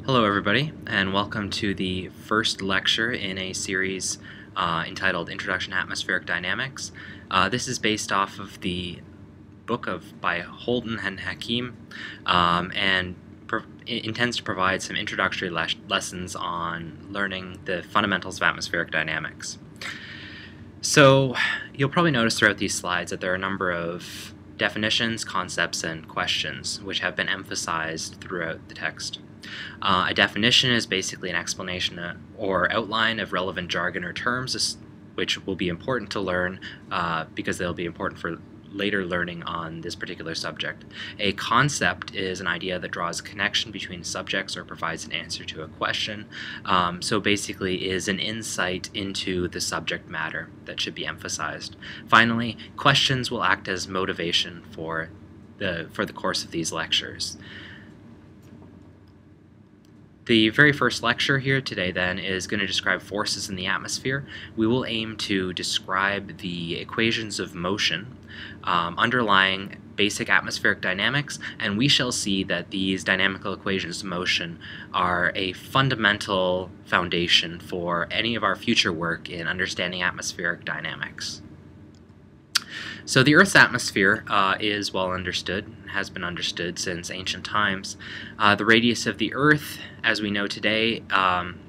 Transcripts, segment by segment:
Hello everybody, and welcome to the first lecture in a series entitled Introduction to Atmospheric Dynamics. This is based off of the book by Holden and Hakim, and it intends to provide some introductory lessons on learning the fundamentals of atmospheric dynamics. So you'll probably notice throughout these slides that there are a number of definitions, concepts, and questions which have been emphasized throughout the text. A definition is basically an explanation or outline of relevant jargon or terms, which will be important to learn because they'll be important for later learning on this particular subject. A concept is an idea that draws a connection between subjects or provides an answer to a question. So basically is an insight into the subject matter that should be emphasized. Finally, questions will act as motivation for the course of these lectures. The very first lecture here today then is going to describe forces in the atmosphere. We will aim to describe the equations of motion underlying basic atmospheric dynamics, and we shall see that these dynamical equations of motion are a fundamental foundation for any of our future work in understanding atmospheric dynamics. So the Earth's atmosphere is well understood, has been understood since ancient times. The radius of the Earth, as we know today,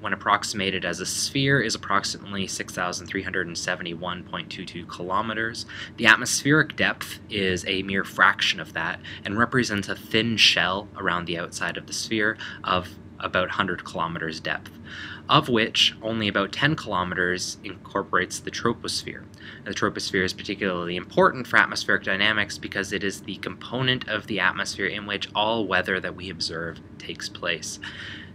when approximated as a sphere, is approximately 6,371.22 kilometers. The atmospheric depth is a mere fraction of that and represents a thin shell around the outside of the sphere of about 100 kilometers depth, of which only about 10 kilometers incorporates the troposphere. The troposphere is particularly important for atmospheric dynamics because it is the component of the atmosphere in which all weather that we observe takes place.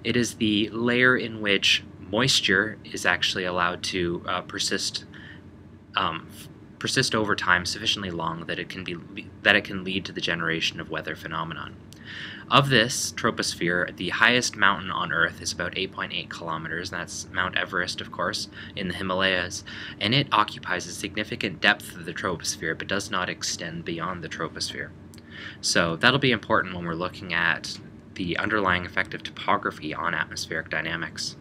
It is the layer in which moisture is actually allowed to persist over time sufficiently long that it can lead to the generation of weather phenomenon. Of this troposphere, the highest mountain on Earth is about 8.8 kilometers, and that's Mount Everest, of course, in the Himalayas, and it occupies a significant depth of the troposphere but does not extend beyond the troposphere. So that'll be important when we're looking at the underlying effect of topography on atmospheric dynamics.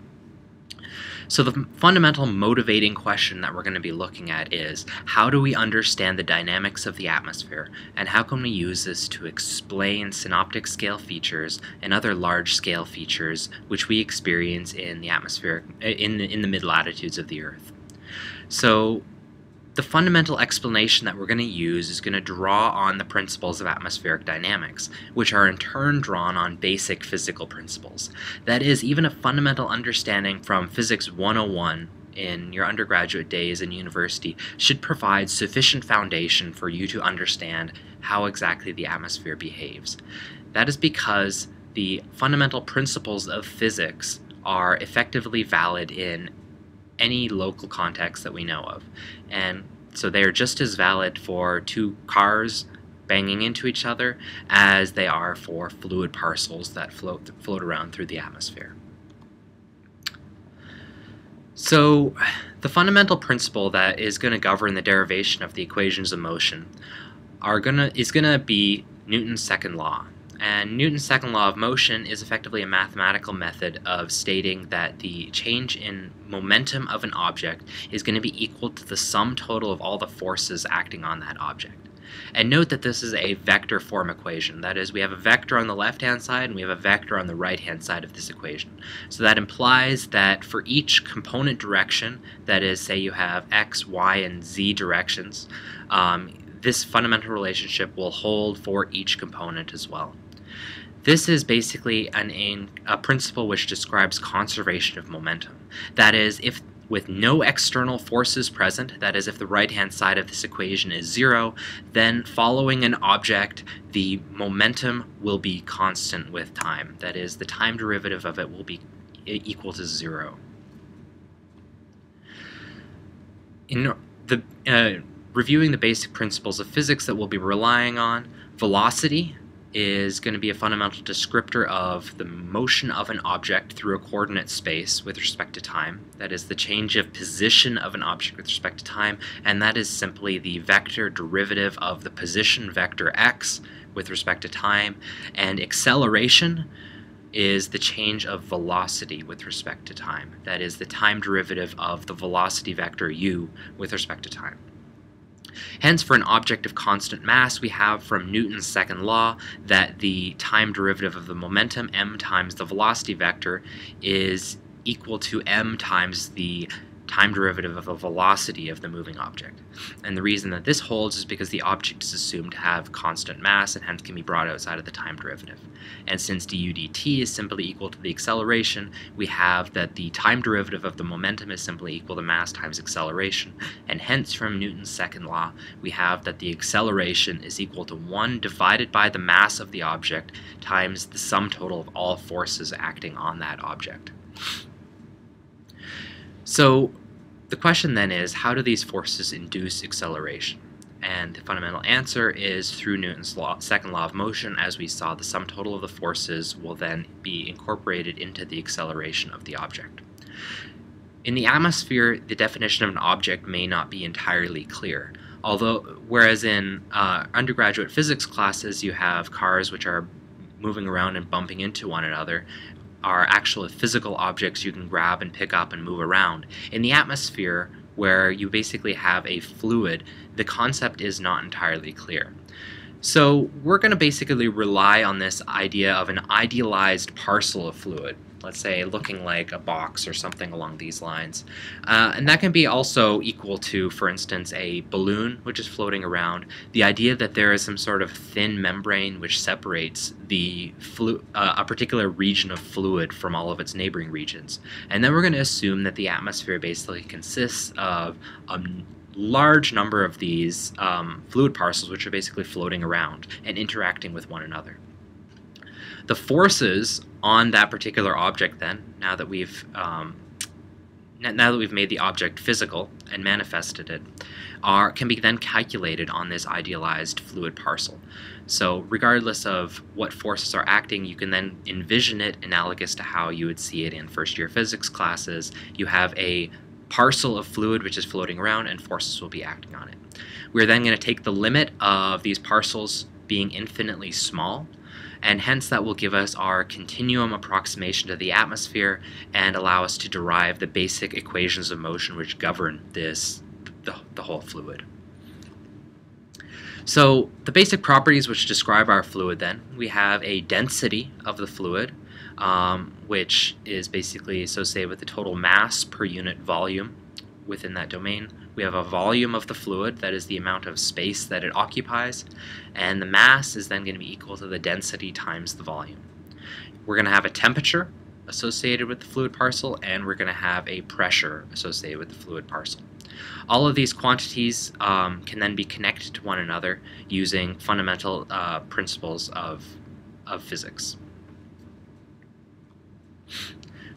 So the fundamental motivating question that we're going to be looking at is, how do we understand the dynamics of the atmosphere, and how can we use this to explain synoptic scale features and other large scale features which we experience in the atmosphere in the mid-latitudes of the Earth? So the fundamental explanation that we're going to use is going to draw on the principles of atmospheric dynamics, which are in turn drawn on basic physical principles. That is, even a fundamental understanding from Physics 101 in your undergraduate days in university should provide sufficient foundation for you to understand how exactly the atmosphere behaves. That is because the fundamental principles of physics are effectively valid in any local context that we know of. And so they are just as valid for two cars banging into each other as they are for fluid parcels that float around through the atmosphere. So the fundamental principle that is going to govern the derivation of the equations of motion is going to be Newton's second law. And Newton's second law of motion is effectively a mathematical method of stating that the change in momentum of an object is going to be equal to the sum total of all the forces acting on that object. And note that this is a vector form equation. That is, we have a vector on the left-hand side and we have a vector on the right-hand side of this equation. So that implies that for each component direction, that is, say you have x, y, and z directions, this fundamental relationship will hold for each component as well. This is basically a principle which describes conservation of momentum. That is, if with no external forces present, that is, if the right-hand side of this equation is 0, then following an object, the momentum will be constant with time. That is, the time derivative of it will be equal to 0. In reviewing the basic principles of physics that we'll be relying on, velocity is going to be a fundamental descriptor of the motion of an object through a coordinate space with respect to time. That is the change of position of an object with respect to time, and that is simply the vector derivative of the position vector x with respect to time. And acceleration is the change of velocity with respect to time. That is the time derivative of the velocity vector u with respect to time. Hence, for an object of constant mass, we have from Newton's second law that the time derivative of the momentum, m times the velocity vector, is equal to m times the time derivative of the velocity of the moving object. And the reason that this holds is because the object is assumed to have constant mass and hence can be brought outside of the time derivative. And since du dt is simply equal to the acceleration, we have that the time derivative of the momentum is simply equal to mass times acceleration. And hence, from Newton's second law, we have that the acceleration is equal to 1 divided by the mass of the object times the sum total of all forces acting on that object. So the question then is, how do these forces induce acceleration? And the fundamental answer is through Newton's second law of motion. As we saw, the sum total of the forces will then be incorporated into the acceleration of the object. In the atmosphere, the definition of an object may not be entirely clear. Whereas in undergraduate physics classes, you have cars which are moving around and bumping into one another, are actual physical objects you can grab and pick up and move around. In the atmosphere, where you basically have a fluid, the concept is not entirely clear. So we're going to basically rely on this idea of an idealized parcel of fluid, let's say looking like a box or something along these lines. And that can be also equal to, for instance, a balloon which is floating around. The idea that there is some sort of thin membrane which separates a particular region of fluid from all of its neighboring regions. And then we're going to assume that the atmosphere basically consists of a large number of these fluid parcels which are basically floating around and interacting with one another. The forces on that particular object then, now that we've made the object physical and manifested it, can be then calculated on this idealized fluid parcel. So regardless of what forces are acting, you can then envision it analogous to how you would see it in first-year physics classes. You have a parcel of fluid which is floating around and forces will be acting on it. We're then going to take the limit of these parcels being infinitely small, and hence that will give us our continuum approximation to the atmosphere and allow us to derive the basic equations of motion which govern the whole fluid. So the basic properties which describe our fluid then, we have a density of the fluid, which is basically associated with the total mass per unit volume within that domain. We have a volume of the fluid, that is the amount of space that it occupies, and the mass is then going to be equal to the density times the volume. We're going to have a temperature associated with the fluid parcel, and we're going to have a pressure associated with the fluid parcel. All of these quantities can then be connected to one another using fundamental principles of physics.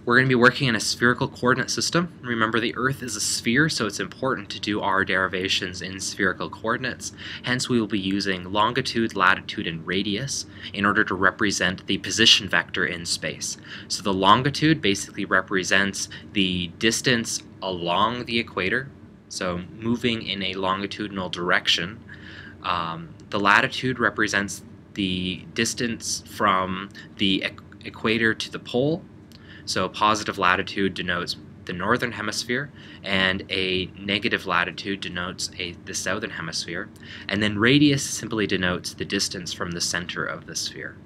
We're going to be working in a spherical coordinate system. Remember, the Earth is a sphere, so it's important to do our derivations in spherical coordinates. Hence, we will be using longitude, latitude, and radius in order to represent the position vector in space. So the longitude basically represents the distance along the equator, so moving in a longitudinal direction. The latitude represents the distance from the equator to the pole. So positive latitude denotes the northern hemisphere, and a negative latitude denotes the southern hemisphere, and then radius simply denotes the distance from the center of the sphere.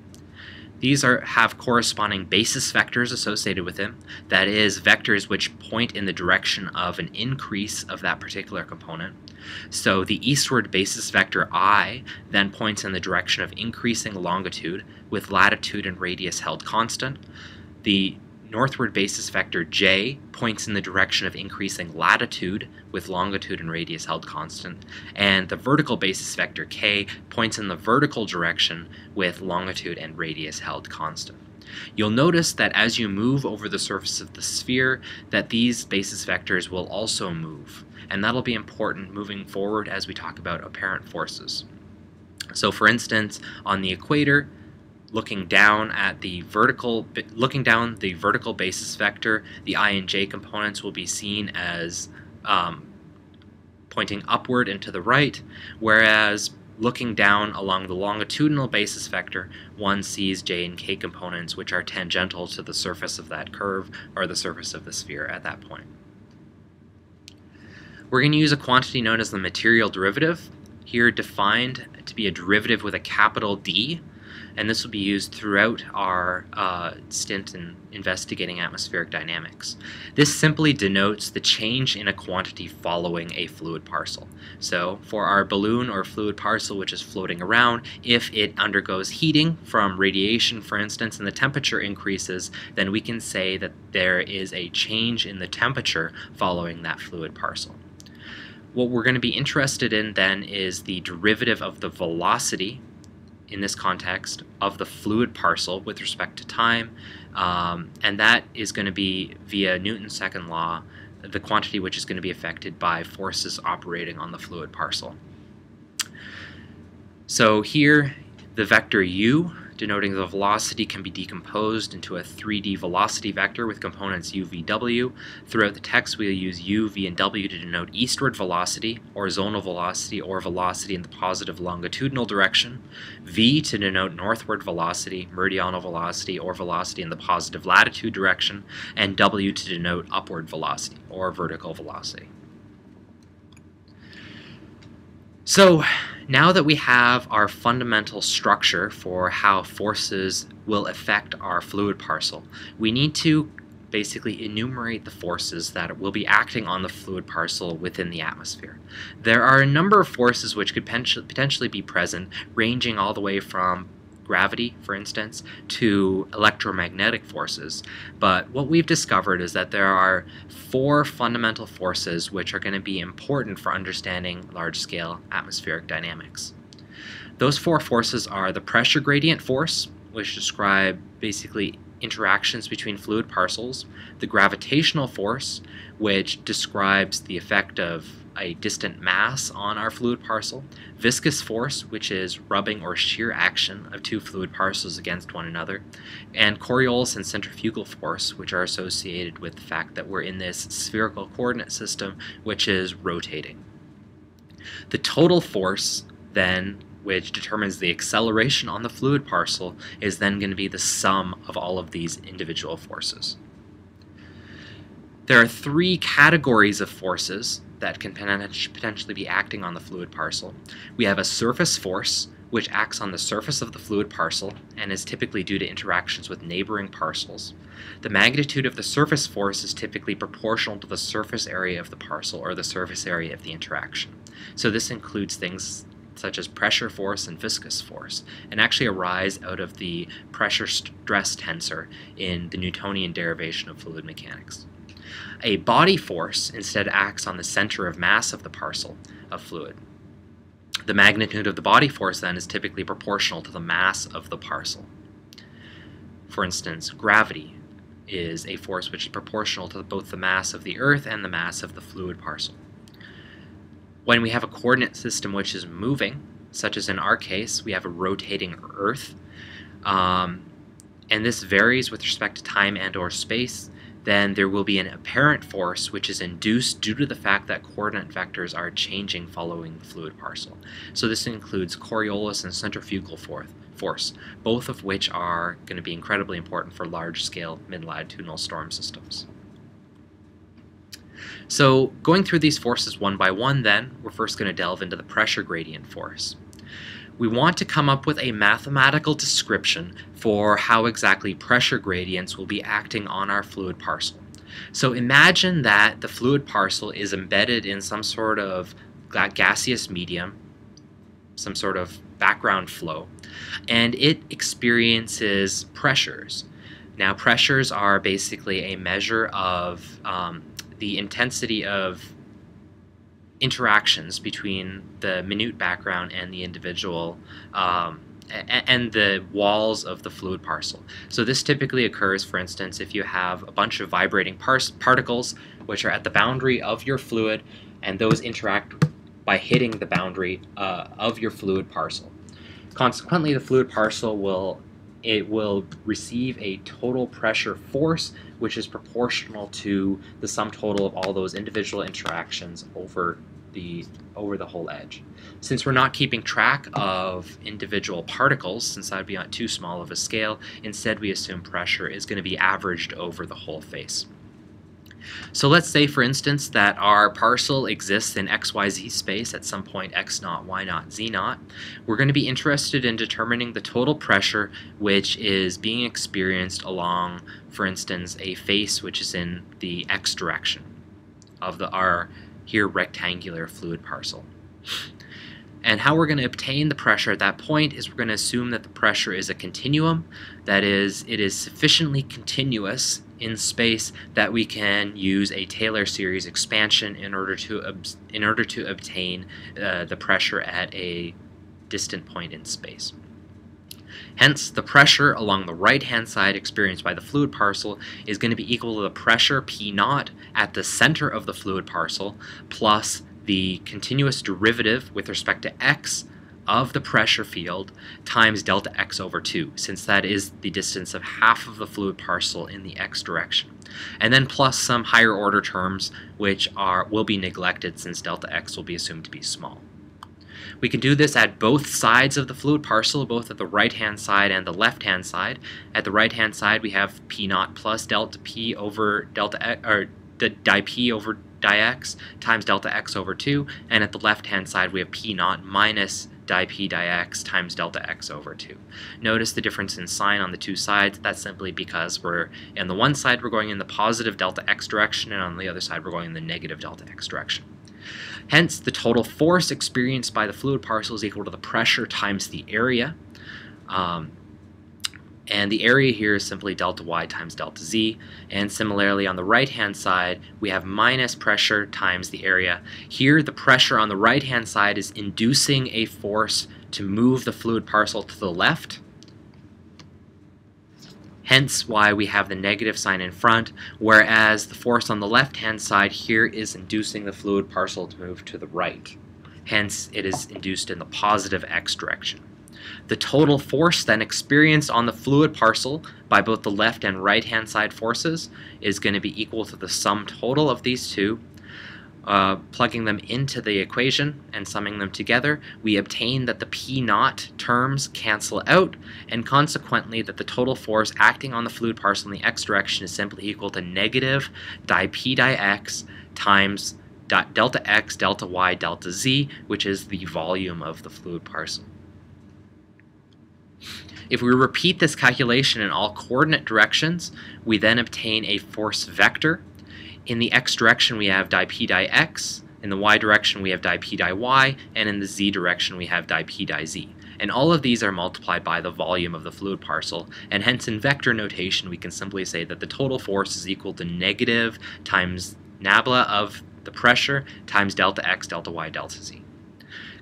These have corresponding basis vectors associated with them, that is, vectors which point in the direction of an increase of that particular component. So the eastward basis vector I then points in the direction of increasing longitude with latitude and radius held constant. The northward basis vector j points in the direction of increasing latitude with longitude and radius held constant, and the vertical basis vector k points in the vertical direction with longitude and radius held constant. You'll notice that as you move over the surface of the sphere, that these basis vectors will also move, and that'll be important moving forward as we talk about apparent forces. So for instance, on the equator, looking down the vertical basis vector, the I and j components will be seen as pointing upward and to the right, whereas looking down along the longitudinal basis vector, one sees j and k components which are tangential to the surface of that curve, or the surface of the sphere at that point. We're going to use a quantity known as the material derivative, here defined to be a derivative with a capital D, and this will be used throughout our stint in investigating atmospheric dynamics. This simply denotes the change in a quantity following a fluid parcel. So for our balloon or fluid parcel which is floating around, if it undergoes heating from radiation, for instance, and the temperature increases, then we can say that there is a change in the temperature following that fluid parcel. What we're going to be interested in then is the derivative of the velocity, in this context, of the fluid parcel with respect to time, and that is going to be via Newton's second law, the quantity which is going to be affected by forces operating on the fluid parcel. So here, the vector u, denoting the velocity, can be decomposed into a 3D velocity vector with components u, v, w. Throughout the text, we'll use u, v, and w to denote eastward velocity, or zonal velocity, or velocity in the positive longitudinal direction, v to denote northward velocity, meridional velocity, or velocity in the positive latitude direction, and w to denote upward velocity, or vertical velocity. So now that we have our fundamental structure for how forces will affect our fluid parcel, we need to basically enumerate the forces that will be acting on the fluid parcel within the atmosphere. There are a number of forces which could potentially be present, ranging all the way from gravity, for instance, to electromagnetic forces. But what we've discovered is that there are 4 fundamental forces which are going to be important for understanding large-scale atmospheric dynamics. Those 4 forces are the pressure gradient force, which describe basically interactions between fluid parcels, the gravitational force, which describes the effect of a distant mass on our fluid parcel, viscous force, which is rubbing or shear action of 2 fluid parcels against one another, and Coriolis and centrifugal force, which are associated with the fact that we're in this spherical coordinate system which is rotating. The total force, then, which determines the acceleration on the fluid parcel, is then going to be the sum of all of these individual forces. There are 3 categories of forces that can potentially be acting on the fluid parcel. We have a surface force, which acts on the surface of the fluid parcel and is typically due to interactions with neighboring parcels. The magnitude of the surface force is typically proportional to the surface area of the parcel, or the surface area of the interaction. So this includes things such as pressure force and viscous force, and actually arise out of the pressure-stress tensor in the Newtonian derivation of fluid mechanics. A body force instead acts on the center of mass of the parcel of fluid. The magnitude of the body force then is typically proportional to the mass of the parcel. For instance, gravity is a force which is proportional to both the mass of the Earth and the mass of the fluid parcel. When we have a coordinate system which is moving, such as in our case, we have a rotating Earth, and this varies with respect to time and or space, then there will be an apparent force which is induced due to the fact that coordinate vectors are changing following the fluid parcel. So this includes Coriolis and centrifugal force, both of which are going to be incredibly important for large-scale mid-latitudinal storm systems. So going through these forces one by one then, we're first going to delve into the pressure gradient force. We want to come up with a mathematical description for how exactly pressure gradients will be acting on our fluid parcel. So imagine that the fluid parcel is embedded in some sort of gaseous medium, some sort of background flow, and it experiences pressures. Now, pressures are basically a measure of the intensity of interactions between the minute background and the individual and the walls of the fluid parcel. So this typically occurs, for instance, if you have a bunch of vibrating particles which are at the boundary of your fluid, and those interact by hitting the boundary of your fluid parcel. Consequently, the fluid parcel will receive a total pressure force which is proportional to the sum total of all those individual interactions over the whole edge. Since we're not keeping track of individual particles, since that would be on too small of a scale, instead we assume pressure is going to be averaged over the whole face. So let's say, for instance, that our parcel exists in XYZ space at some point x0, y0, z0. We're going to be interested in determining the total pressure which is being experienced along, for instance, a face which is in the x direction of our here rectangular fluid parcel. And how we're going to obtain the pressure at that point is we're going to assume that the pressure is a continuum, that is, it is sufficiently continuous in space that we can use a Taylor series expansion in order to obtain the pressure at a distant point in space. Hence, the pressure along the right-hand side experienced by the fluid parcel is going to be equal to the pressure P0 at the center of the fluid parcel plus the continuous derivative with respect to x of the pressure field times delta x over 2, since that is the distance of half of the fluid parcel in the x direction. And then plus some higher order terms which will be neglected since delta x will be assumed to be small. We can do this at both sides of the fluid parcel, both at the right-hand side and the left-hand side. At the right-hand side we have P0 plus delta P over delta x, or the di P over di x times delta x over 2, and at the left-hand side we have P0 minus di P di x times delta x over 2. Notice the difference in sign on the two sides. That's simply because we're on the one side we're going in the positive delta x direction, and on the other side we're going in the negative delta x direction. Hence, the total force experienced by the fluid parcel is equal to the pressure times the area. And the area here is simply delta y times delta z. And similarly, on the right-hand side, we have minus pressure times the area. Here, the pressure on the right-hand side is inducing a force to move the fluid parcel to the left. Hence why we have the negative sign in front, whereas the force on the left-hand side here is inducing the fluid parcel to move to the right. Hence, it is induced in the positive x direction. The total force then experienced on the fluid parcel by both the left and right-hand side forces is going to be equal to the sum total of these two. Plugging them into the equation and summing them together, we obtain that the P0 terms cancel out, and consequently that the total force acting on the fluid parcel in the x direction is simply equal to negative di P di x times delta x, delta y, delta z, which is the volume of the fluid parcel. If we repeat this calculation in all coordinate directions, we then obtain a force vector. In the x direction we have di P di x, in the y direction we have di P di y, and in the z direction we have di P di z. And all of these are multiplied by the volume of the fluid parcel, and hence in vector notation we can simply say that the total force is equal to negative times nabla of the pressure times delta x, delta y, delta z.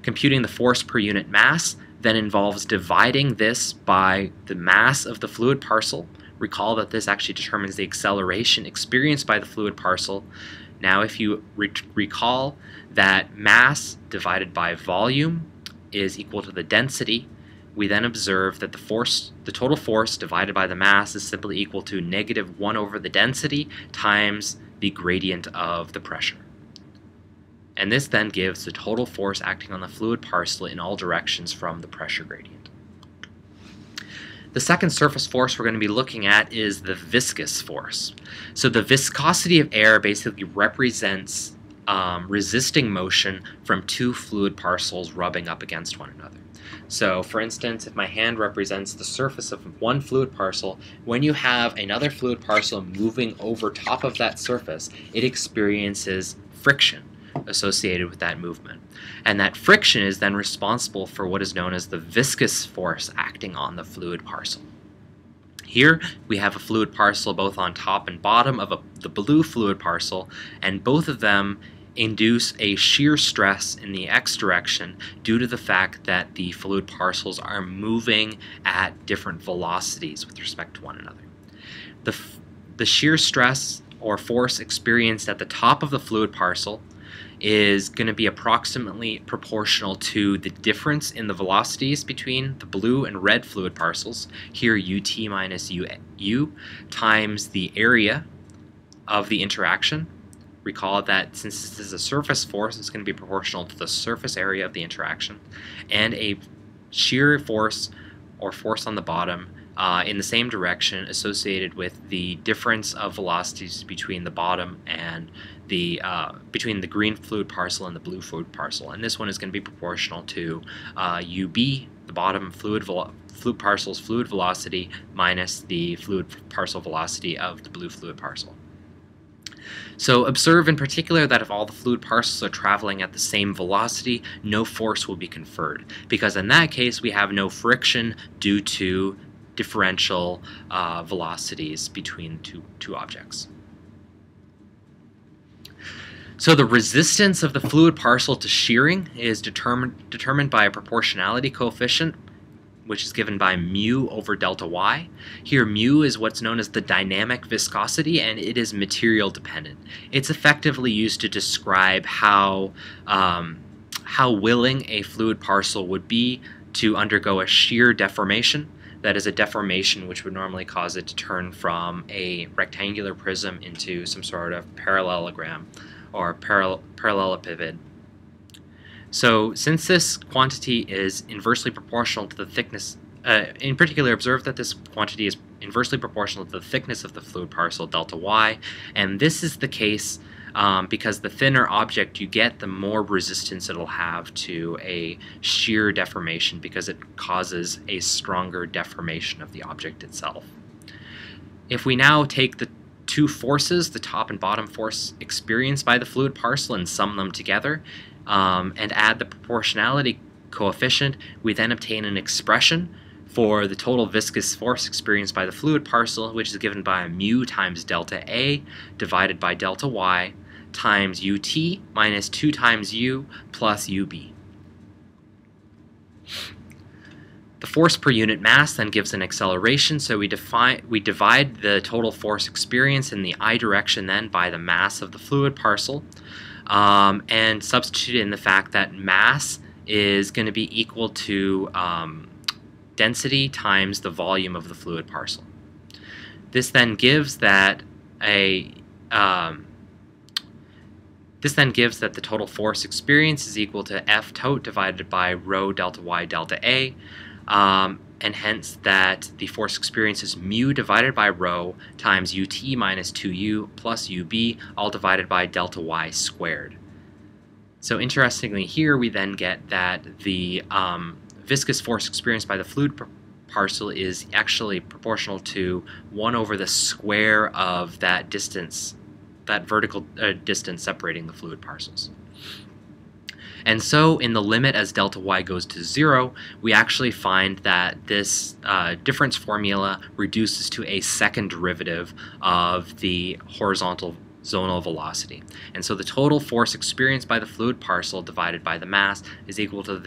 Computing the force per unit mass then involves dividing this by the mass of the fluid parcel. Recall that this actually determines the acceleration experienced by the fluid parcel. Now, if you recall that mass divided by volume is equal to the density, we then observe that the total force divided by the mass is simply equal to negative 1 over the density times the gradient of the pressure. And this then gives the total force acting on the fluid parcel in all directions from the pressure gradient. The second surface force we're going to be looking at is the viscous force. So the viscosity of air basically represents resisting motion from two fluid parcels rubbing up against one another. So for instance, if my hand represents the surface of one fluid parcel, when you have another fluid parcel moving over top of that surface, it experiences friction associated with that movement. And that friction is then responsible for what is known as the viscous force acting on the fluid parcel. Here we have a fluid parcel both on top and bottom of the blue fluid parcel, and both of them induce a shear stress in the x direction due to the fact that the fluid parcels are moving at different velocities with respect to one another. The shear stress or force experienced at the top of the fluid parcel is going to be approximately proportional to the difference in the velocities between the blue and red fluid parcels, here ut minus u, times the area of the interaction, recall that since this is a surface force, it's going to be proportional to the surface area of the interaction, and a shear force or force on the bottom in the same direction associated with the difference of velocities between the bottom and between the green fluid parcel and the blue fluid parcel. And this one is going to be proportional to UB, the bottom fluid parcel's fluid velocity, minus the fluid parcel velocity of the blue fluid parcel. So observe in particular that if all the fluid parcels are traveling at the same velocity, no force will be conferred, because in that case we have no friction due to differential velocities between two objects. So the resistance of the fluid parcel to shearing is determined by a proportionality coefficient, which is given by mu over delta y. Here mu is what's known as the dynamic viscosity, and it is material dependent. It's effectively used to describe how willing a fluid parcel would be to undergo a shear deformation. That is a deformation which would normally cause it to turn from a rectangular prism into some sort of parallelogram or parallelepiped. So since this quantity is inversely proportional to the thickness, in particular observe that this quantity is inversely proportional to the thickness of the fluid parcel delta y, and this is the case because the thinner object you get, the more resistance it'll have to a shear deformation, because it causes a stronger deformation of the object itself. If we now take the two forces, the top and bottom force experienced by the fluid parcel, and sum them together, and add the proportionality coefficient, we then obtain an expression for the total viscous force experienced by the fluid parcel, which is given by mu times delta A divided by delta y times ut minus 2 times u plus ub. The force per unit mass then gives an acceleration, so we divide the total force experience in the I direction then by the mass of the fluid parcel, and substitute in the fact that mass is going to be equal to density times the volume of the fluid parcel. This then gives that the total force experience is equal to F tot divided by rho delta y delta A, and hence that the force experience is mu divided by rho times ut minus 2u plus ub, all divided by delta y squared. So interestingly here we then get that the viscous force experienced by the fluid parcel is actually proportional to 1 over the square of that distance, that vertical distance separating the fluid parcels. And so in the limit as delta y goes to 0, we actually find that this difference formula reduces to a second derivative of the horizontal zonal velocity. And so the total force experienced by the fluid parcel divided by the mass is equal to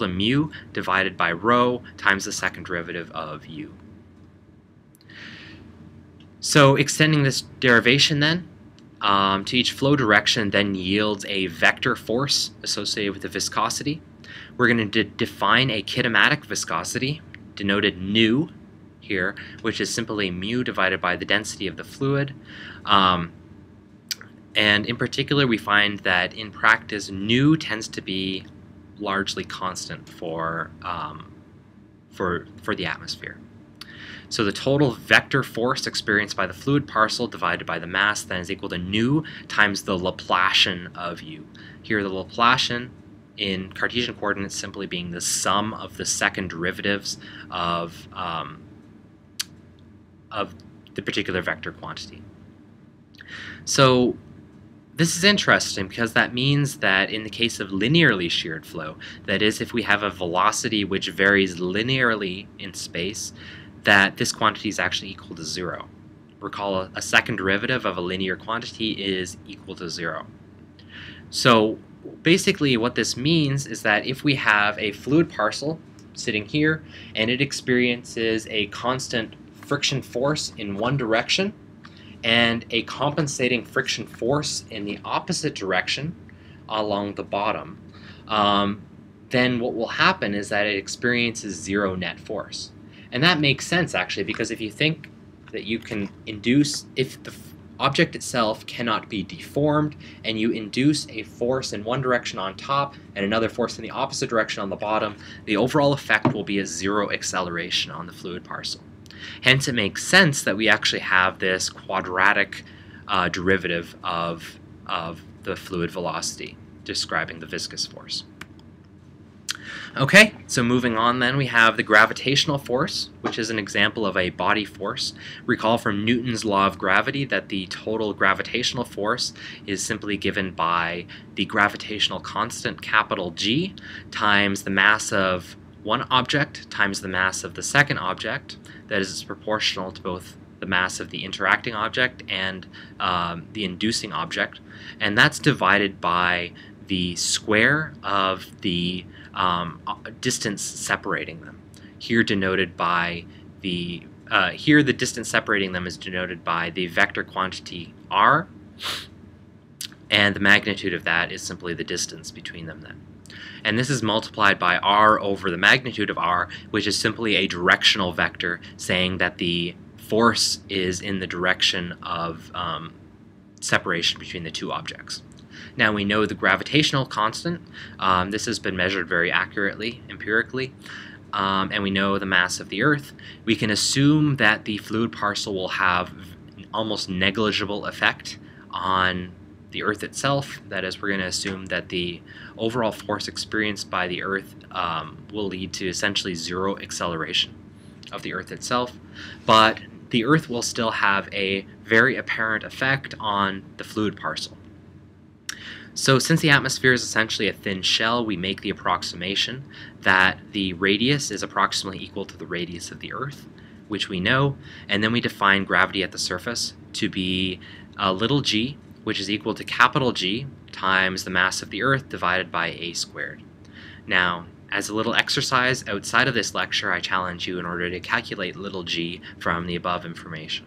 mu divided by rho times the second derivative of u. So extending this derivation then to each flow direction then yields a vector force associated with the viscosity. We're going to define a kinematic viscosity, denoted nu here, which is simply mu divided by the density of the fluid. And in particular, we find that in practice, nu tends to be largely constant for the atmosphere. So the total vector force experienced by the fluid parcel divided by the mass then is equal to nu times the Laplacian of u. Here the Laplacian in Cartesian coordinates simply being the sum of the second derivatives of the particular vector quantity. So this is interesting because that means that in the case of linearly sheared flow, that is, if we have a velocity which varies linearly in space, that this quantity is actually equal to 0. Recall a second derivative of a linear quantity is equal to 0. So basically what this means is that if we have a fluid parcel sitting here and it experiences a constant friction force in one direction and a compensating friction force in the opposite direction along the bottom, then what will happen is that it experiences 0 net force. And that makes sense actually, because if you think that you can induce, if object itself cannot be deformed, and you induce a force in one direction on top and another force in the opposite direction on the bottom, the overall effect will be a zero acceleration on the fluid parcel. Hence, it makes sense that we actually have this quadratic derivative of the fluid velocity describing the viscous force. Okay, so moving on then, we have the gravitational force, which is an example of a body force. Recall from Newton's law of gravity that the total gravitational force is simply given by the gravitational constant, capital G, times the mass of one object times the mass of the second object. That is proportional to both the mass of the interacting object and the inducing object. And that's divided by the square of the distance separating them. Here denoted by the here the distance separating them is denoted by the vector quantity r, and the magnitude of that is simply the distance between them then. And this is multiplied by r over the magnitude of r, which is simply a directional vector saying that the force is in the direction of separation between the two objects. Now we know the gravitational constant. This has been measured very accurately, empirically, and we know the mass of the Earth. We can assume that the fluid parcel will have an almost negligible effect on the Earth itself. That is, we're going to assume that the overall force experienced by the Earth will lead to essentially zero acceleration of the Earth itself, but the Earth will still have a very apparent effect on the fluid parcel. So since the atmosphere is essentially a thin shell, we make the approximation that the radius is approximately equal to the radius of the Earth, which we know, and then we define gravity at the surface to be little g, which is equal to capital G times the mass of the Earth divided by a squared. Now, as a little exercise outside of this lecture, I challenge you in order to calculate little g from the above information.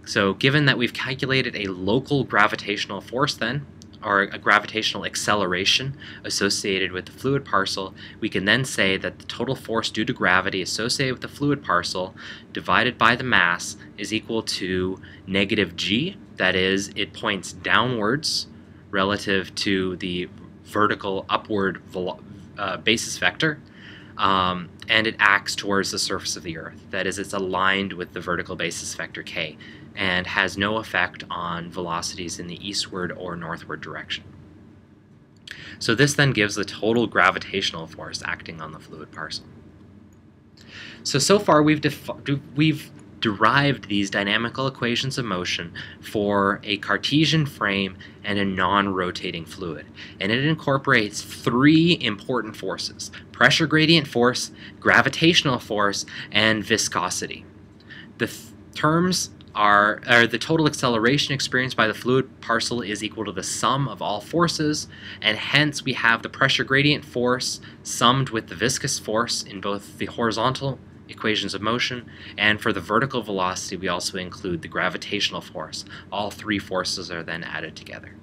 So given that we've calculated a local gravitational force then, or a gravitational acceleration associated with the fluid parcel, we can then say that the total force due to gravity associated with the fluid parcel divided by the mass is equal to negative g. That is, it points downwards relative to the vertical upward basis vector, and it acts towards the surface of the Earth. That is, it's aligned with the vertical basis vector k, and has no effect on velocities in the eastward or northward direction. So this then gives the total gravitational force acting on the fluid parcel. So far we've derived these dynamical equations of motion for a Cartesian frame and a non-rotating fluid. And it incorporates three important forces: pressure gradient force, gravitational force, and viscosity. The terms are the total acceleration experienced by the fluid parcel is equal to the sum of all forces, and hence we have the pressure gradient force summed with the viscous force in both the horizontal equations of motion, and for the vertical velocity we also include the gravitational force. All three forces are then added together.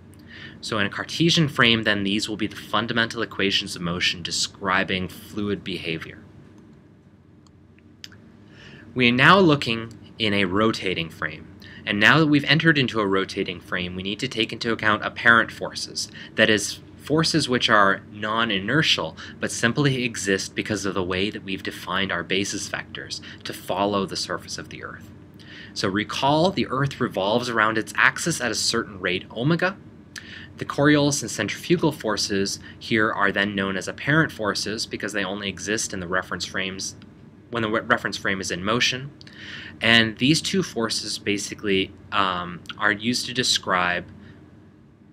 So in a Cartesian frame then, these will be the fundamental equations of motion describing fluid behavior. We are now looking in a rotating frame. And now that we've entered into a rotating frame, we need to take into account apparent forces. That is, forces which are non-inertial but simply exist because of the way that we've defined our basis vectors to follow the surface of the Earth. So recall, the Earth revolves around its axis at a certain rate, omega. The Coriolis and centrifugal forces here are then known as apparent forces because they only exist in the reference frames when the reference frame is in motion. And these two forces basically are used to describe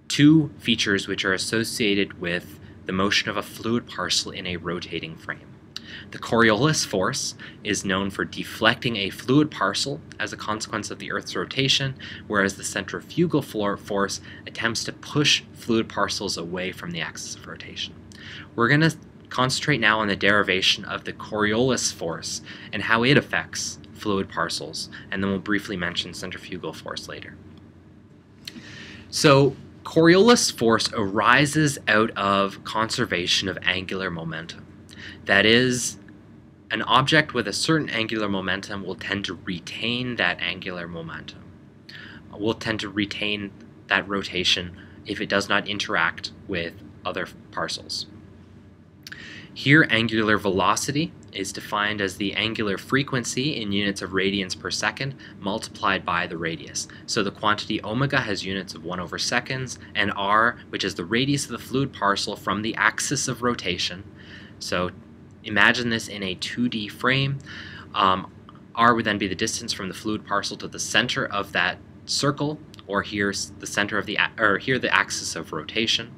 two features which are associated with the motion of a fluid parcel in a rotating frame. The Coriolis force is known for deflecting a fluid parcel as a consequence of the Earth's rotation, whereas the centrifugal force attempts to push fluid parcels away from the axis of rotation. We're going to concentrate now on the derivation of the Coriolis force and how it affects fluid parcels, and then we'll briefly mention centrifugal force later. So Coriolis force arises out of conservation of angular momentum. That is, an object with a certain angular momentum will tend to retain that angular momentum. will tend to retain that rotation if it does not interact with other parcels. Here, angular velocity is defined as the angular frequency in units of radians per second multiplied by the radius. So the quantity omega has units of 1/seconds, and r, which is the radius of the fluid parcel from the axis of rotation. So imagine this in a 2D frame. R would then be the distance from the fluid parcel to the center of that circle, or here's the center of the axis of rotation.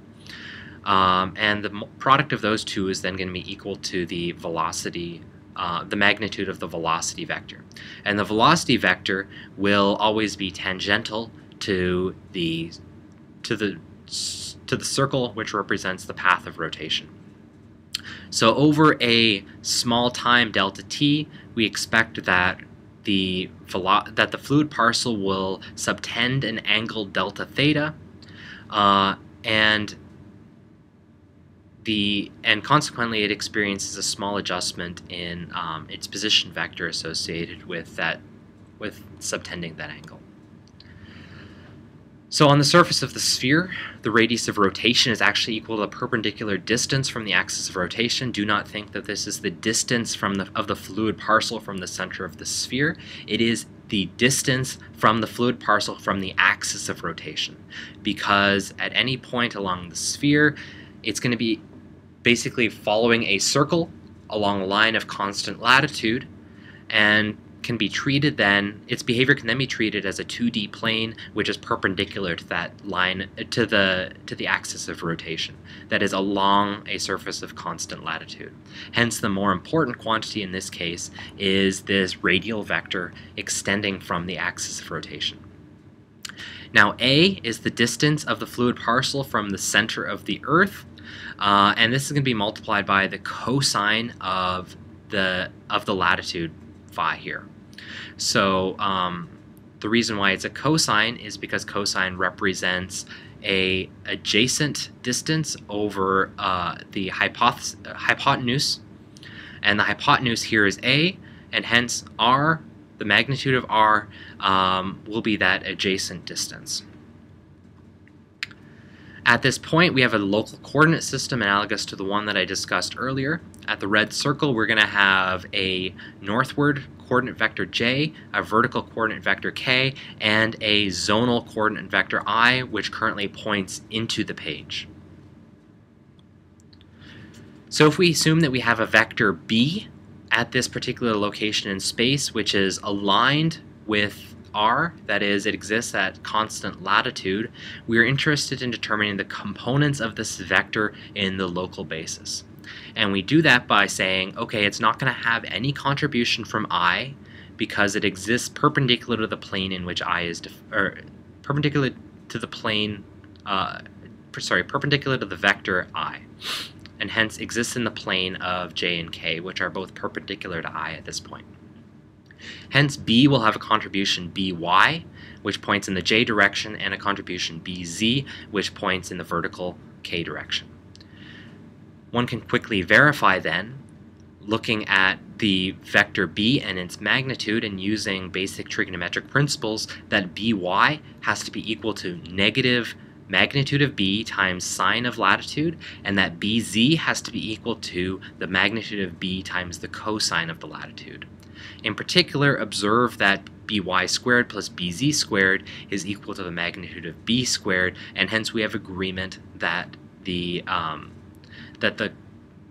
And the product of those two is then going to be equal to the velocity, the magnitude of the velocity vector. And the velocity vector will always be tangential to the circle, which represents the path of rotation. So over a small time delta t, we expect that the fluid parcel will subtend an angle delta theta, and consequently it experiences a small adjustment in its position vector associated with subtending that angle. So on the surface of the sphere, the radius of rotation is actually equal to the perpendicular distance from the axis of rotation. Do not think that this is the distance of the fluid parcel from the center of the sphere. It is the distance from the fluid parcel from the axis of rotation, because at any point along the sphere, it's going to be basically following a circle along a line of constant latitude, and can be treated then, its behavior can then be treated as a 2D plane which is perpendicular to that line, to the axis of rotation, that is along a surface of constant latitude. Hence the more important quantity in this case is this radial vector extending from the axis of rotation. Now A is the distance of the fluid parcel from the center of the Earth, and this is going to be multiplied by the cosine of the latitude phi here. So the reason why it's a cosine is because cosine represents a adjacent distance over the hypotenuse, and the hypotenuse here is A, and hence r, the magnitude of r, will be that adjacent distance. At this point, we have a local coordinate system analogous to the one that I discussed earlier. At the red circle, we're going to have a northward coordinate vector j, a vertical coordinate vector k, and a zonal coordinate vector I, which currently points into the page. So if we assume that we have a vector b at this particular location in space, which is aligned with r, that is, it exists at constant latitude, we are interested in determining the components of this vector in the local basis. And we do that by saying, okay, it's not going to have any contribution from I because it exists perpendicular to the plane in which I is, perpendicular to the plane, perpendicular to the vector I, and hence exists in the plane of j and k, which are both perpendicular to I at this point. Hence, B will have a contribution by, which points in the j direction, and a contribution bz, which points in the vertical k direction. One can quickly verify then, looking at the vector b and its magnitude and using basic trigonometric principles, that by has to be equal to negative magnitude of b times sine of latitude, and that bz has to be equal to the magnitude of b times the cosine of the latitude. In particular, observe that by squared plus bz squared is equal to the magnitude of b squared, and hence we have agreement that the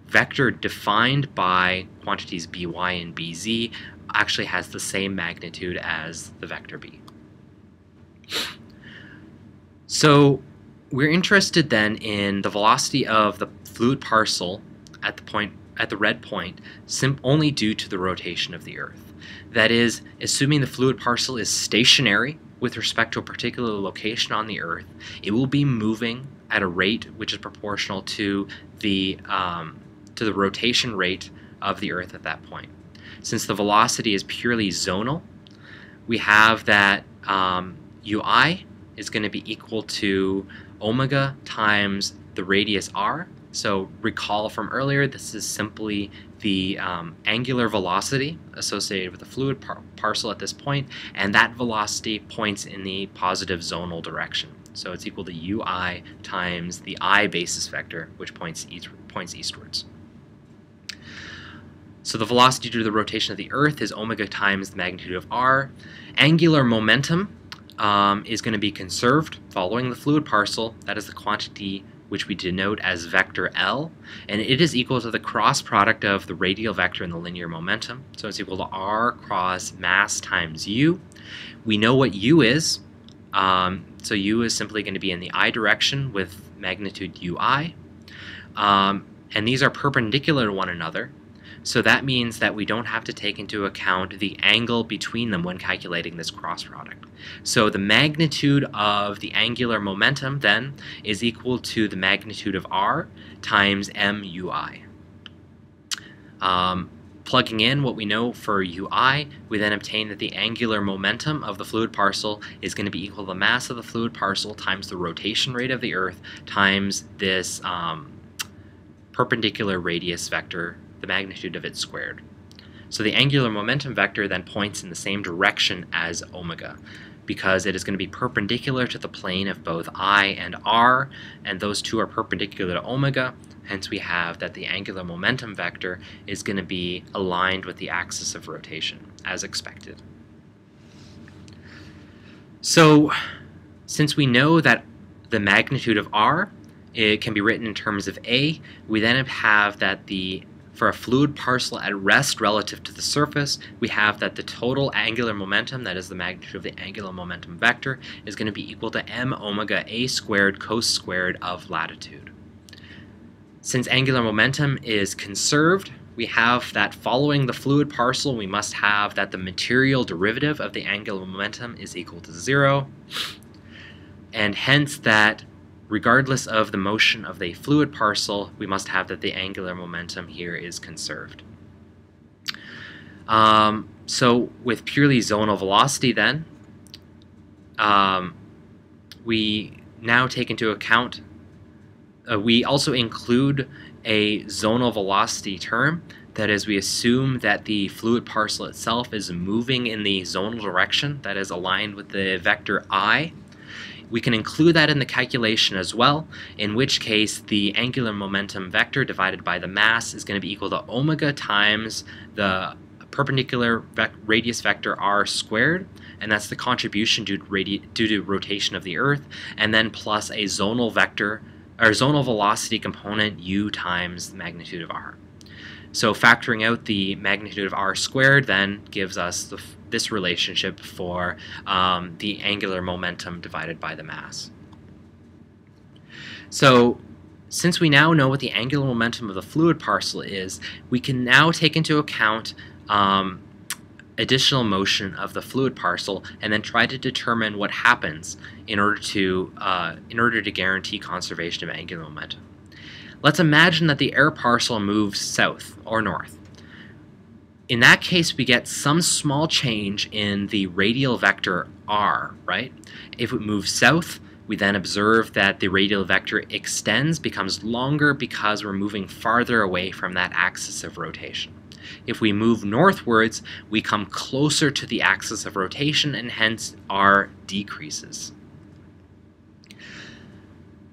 vector defined by quantities by and bz actually has the same magnitude as the vector b. So we're interested then in the velocity of the fluid parcel at the red point only due to the rotation of the Earth. That is, assuming the fluid parcel is stationary with respect to a particular location on the Earth, it will be moving at a rate which is proportional to the rotation rate of the Earth at that point. Since the velocity is purely zonal, we have that ui is going to be equal to omega times the radius r. So recall from earlier, this is simply the angular velocity associated with the fluid parcel at this point, and that velocity points in the positive zonal direction. So it's equal to ui times the I basis vector, which points eastwards. So the velocity due to the rotation of the Earth is omega times the magnitude of r. Angular momentum is going to be conserved following the fluid parcel. That is the quantity which we denote as vector L, and it is equal to the cross product of the radial vector and the linear momentum. So it's equal to r cross mass times u. We know what u is, so u is simply going to be in the I direction with magnitude ui, and these are perpendicular to one another. So that means that we don't have to take into account the angle between them when calculating this cross product. So the magnitude of the angular momentum then is equal to the magnitude of r times MUI. Plugging in what we know for ui, we then obtain that the angular momentum of the fluid parcel is going to be equal to the mass of the fluid parcel times the rotation rate of the Earth times this perpendicular radius vector, the magnitude of it squared. So the angular momentum vector then points in the same direction as omega, because it is going to be perpendicular to the plane of both I and r, and those two are perpendicular to omega. Hence we have that the angular momentum vector is going to be aligned with the axis of rotation, as expected. So since we know that the magnitude of r, it can be written in terms of a, we then have that for a fluid parcel at rest relative to the surface, we have that the total angular momentum, that is the magnitude of the angular momentum vector, is going to be equal to m omega a squared cos squared of latitude. Since angular momentum is conserved, we have that following the fluid parcel, we must have that the material derivative of the angular momentum is equal to 0, and hence that regardless of the motion of the fluid parcel, we must have that the angular momentum here is conserved. So with purely zonal velocity then, we now take into account, we also include a zonal velocity term. That is, we assume that the fluid parcel itself is moving in the zonal direction, that is aligned with the vector I. We can include that in the calculation as well, in which case the angular momentum vector divided by the mass is going to be equal to omega times the perpendicular radius vector r squared, and that's the contribution due to rotation of the Earth, and then plus a zonal vector, or zonal velocity component u times the magnitude of r. So factoring out the magnitude of r squared then gives us this relationship for the angular momentum divided by the mass. So since we now know what the angular momentum of the fluid parcel is, we can now take into account additional motion of the fluid parcel and then try to determine what happens in order to guarantee conservation of angular momentum. Let's imagine that the air parcel moves south or north. In that case, we get some small change in the radial vector r, right? If it moves south, we then observe that the radial vector extends, becomes longer because we're moving farther away from that axis of rotation. If we move northwards, we come closer to the axis of rotation, and hence r decreases.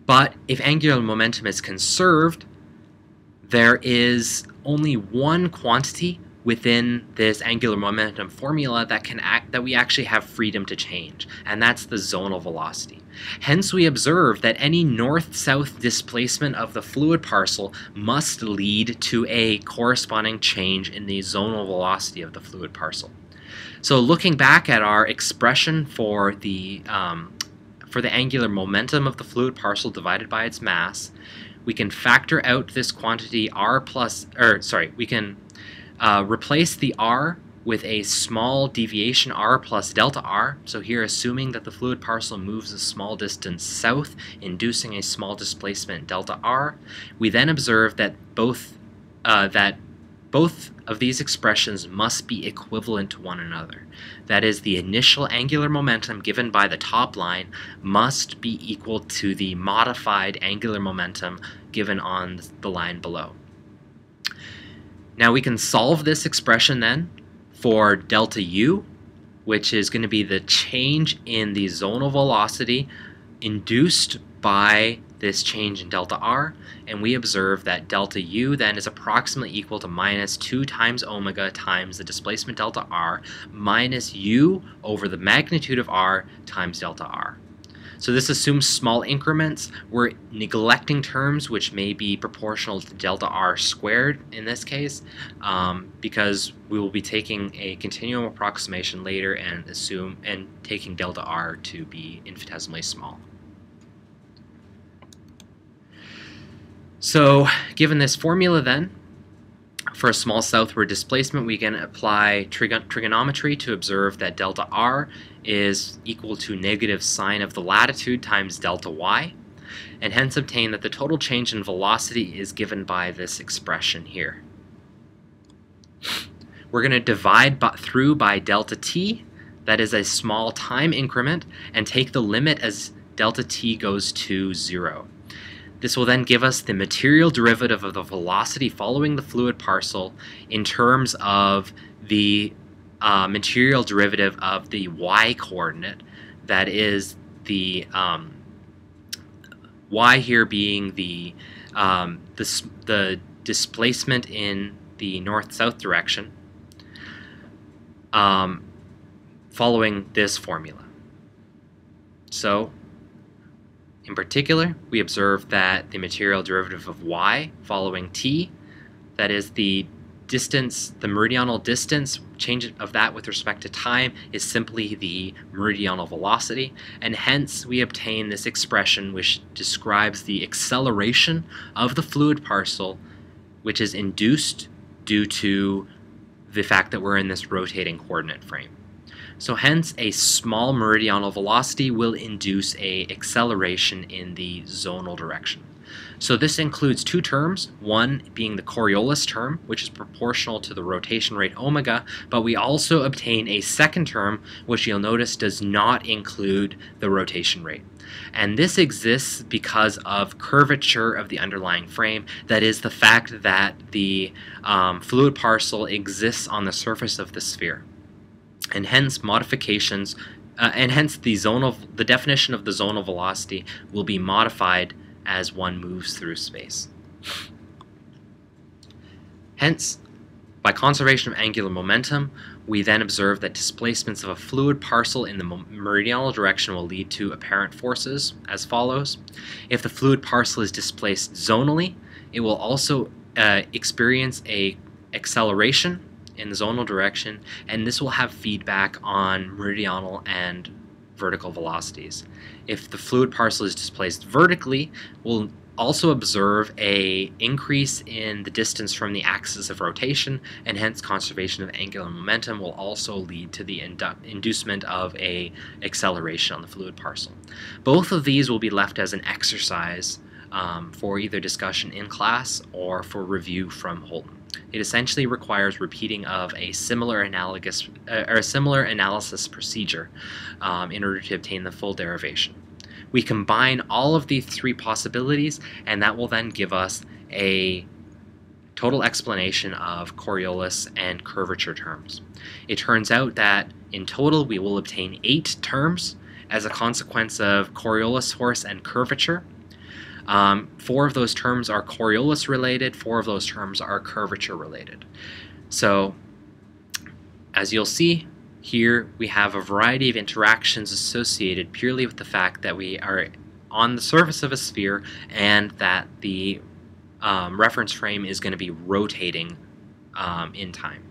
But if angular momentum is conserved, there is only one quantity within this angular momentum formula that we actually have freedom to change, and that's the zonal velocity. Hence we observe that any north-south displacement of the fluid parcel must lead to a corresponding change in the zonal velocity of the fluid parcel. So looking back at our expression for the angular momentum of the fluid parcel divided by its mass, we can factor out this quantity we can replace the r with a small deviation r plus delta r. So here, assuming that the fluid parcel moves a small distance south, inducing a small displacement delta r, we then observe that both of these expressions must be equivalent to one another. That is, the initial angular momentum given by the top line must be equal to the modified angular momentum given on the line below. Now we can solve this expression then for delta U, which is going to be the change in the zonal velocity induced by this change in delta R, and we observe that delta U then is approximately equal to minus 2 times omega times the displacement delta R minus U over the magnitude of R times delta R. So this assumes small increments. We're neglecting terms which may be proportional to delta R squared in this case, because we will be taking a continuum approximation later and taking delta R to be infinitesimally small. So given this formula then, for a small southward displacement, we can apply trigonometry to observe that delta R is equal to negative sine of the latitude times delta Y, and hence obtain that the total change in velocity is given by this expression here. We're going to divide through by delta T, that is a small time increment, and take the limit as delta T goes to 0. This will then give us the material derivative of the velocity following the fluid parcel in terms of the material derivative of the y coordinate, that is the y here being the displacement in the north-south direction following this formula. So in particular, we observe that the material derivative of y following t, that is the distance, the meridional distance, change of that with respect to time is simply the meridional velocity, and hence we obtain this expression which describes the acceleration of the fluid parcel, which is induced due to the fact that we're in this rotating coordinate frame. So hence a small meridional velocity will induce an acceleration in the zonal direction. So this includes two terms, one being the Coriolis term, which is proportional to the rotation rate omega, but we also obtain a second term, which you'll notice does not include the rotation rate. And this exists because of curvature of the underlying frame, that is the fact that the fluid parcel exists on the surface of the sphere. And hence modifications, and hence the definition of the zonal velocity will be modified as one moves through space. Hence, by conservation of angular momentum, we then observe that displacements of a fluid parcel in the meridional direction will lead to apparent forces as follows. If the fluid parcel is displaced zonally, it will also experience an acceleration in the zonal direction, and this will have feedback on meridional and vertical velocities. If the fluid parcel is displaced vertically, we'll also observe an increase in the distance from the axis of rotation, and hence conservation of angular momentum will also lead to the inducement of an acceleration on the fluid parcel. Both of these will be left as an exercise for either discussion in class or for review from Holton. It essentially requires repeating of a similar analysis procedure in order to obtain the full derivation. We combine all of these three possibilities, and that will then give us a total explanation of Coriolis and curvature terms. It turns out that in total we will obtain 8 terms as a consequence of Coriolis force and curvature. 4 of those terms are Coriolis related, 4 of those terms are curvature related. So, as you'll see, here we have a variety of interactions associated purely with the fact that we are on the surface of a sphere and that the reference frame is going to be rotating in time.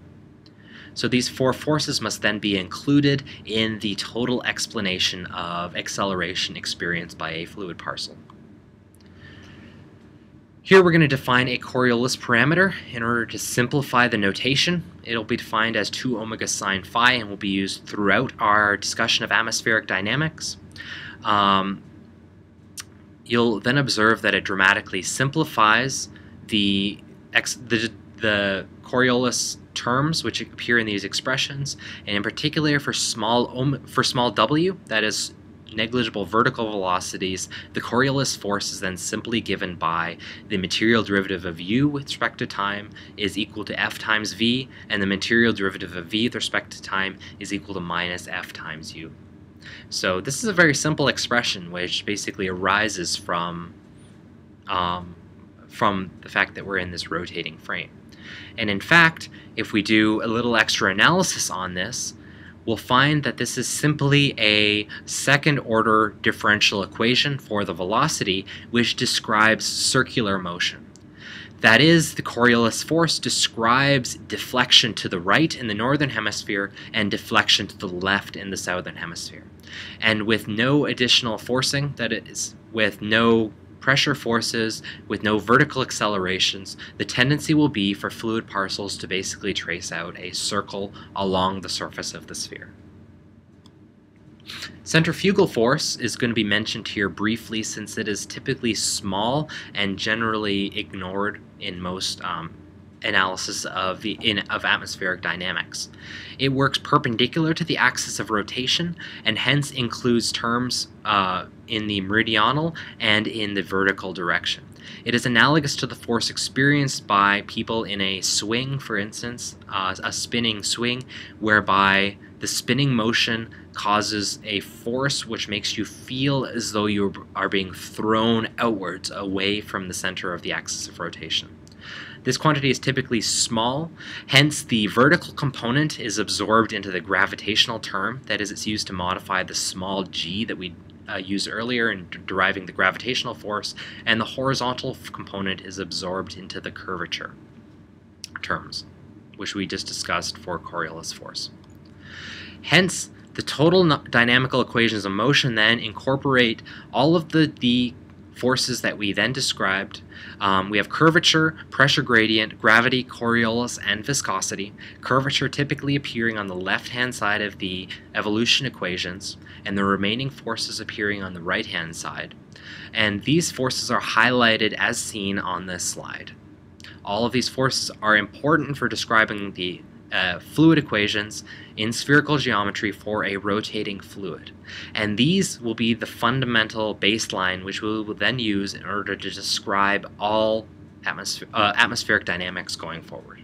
So these 4 forces must then be included in the total explanation of acceleration experienced by a fluid parcel. Here we're going to define a Coriolis parameter. In order to simplify the notation, it'll be defined as 2 omega sine phi and will be used throughout our discussion of atmospheric dynamics. You'll then observe that it dramatically simplifies the Coriolis terms which appear in these expressions, and in particular for small w, that is negligible vertical velocities, the Coriolis force is then simply given by the material derivative of u with respect to time is equal to F times v, and the material derivative of v with respect to time is equal to minus F times u. So this is a very simple expression which basically arises from the fact that we're in this rotating frame. And in fact, if we do a little extra analysis on this, we'll find that this is simply a second-order differential equation for the velocity which describes circular motion. That is, the Coriolis force describes deflection to the right in the northern hemisphere and deflection to the left in the southern hemisphere. And with no additional forcing, that is, with no pressure forces, with no vertical accelerations, the tendency will be for fluid parcels to basically trace out a circle along the surface of the sphere. Centrifugal force is going to be mentioned here briefly since it is typically small and generally ignored in most analysis of atmospheric dynamics. It works perpendicular to the axis of rotation and hence includes terms in the meridional and in the vertical direction. It is analogous to the force experienced by people in a swing, for instance, a spinning swing, whereby the spinning motion causes a force which makes you feel as though you are being thrown outwards away from the center of the axis of rotation. This quantity is typically small, hence the vertical component is absorbed into the gravitational term, that is, it's used to modify the small g that we used earlier in deriving the gravitational force, and the horizontal component is absorbed into the curvature terms, which we just discussed for Coriolis force. Hence, the total dynamical equations of motion then incorporate all of the forces that we then described. We have curvature, pressure gradient, gravity, Coriolis, and viscosity. Curvature typically appearing on the left-hand side of the evolution equations, and the remaining forces appearing on the right-hand side. And these forces are highlighted as seen on this slide. All of these forces are important for describing the fluid equations in spherical geometry for a rotating fluid. And these will be the fundamental baseline which we will then use in order to describe all atmospheric dynamics going forward.